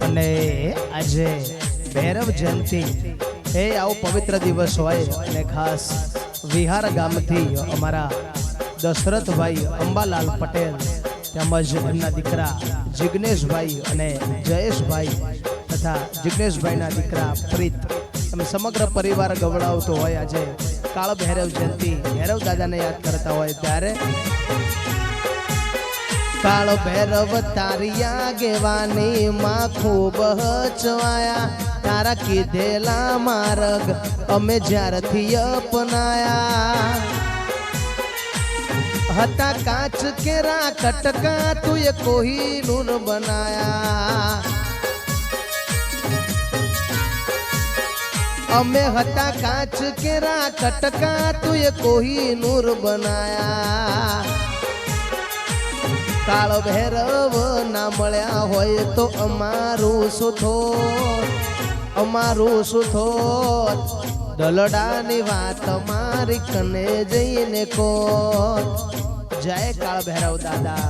અને આજે ભૈરવ જયંતિ એ આવો પવિત્ર દિવસ હોય અને ખાસ વિહાર ગામથી અમારા દશરથભાઈ અંબાલાલ પટેલ તેમજ એમના દીકરા જિગ્નેશભાઈ અને જયેશભાઈ તથા જિગ્નેશભાઈના દીકરા પ્રીત એમ સમગ્ર પરિવાર ગવડાવતો હોય આજે કાળ ભૈરવ જયંતિ ભૈરવ દાદાને યાદ કરતા હોય ત્યારે કાળ ભૈરવ તારિયા ગેવાની માં ખૂબ હચવાયા તારા કીધેલા માર્ગ અમે જ્યારથી અપનાયા હતા કાચ કેરા કટકા તુએ કોહિનૂર બનાયા અમે હતા કાચ કેરા કટકા તુએ કોહિનૂર બનાયા કાળ ભૈરવ ના મળ્યા હોય તો અમારું શું થોત દલડાની વાત મારી કને જઈને કો જય કાળ ભૈરવ દાદા।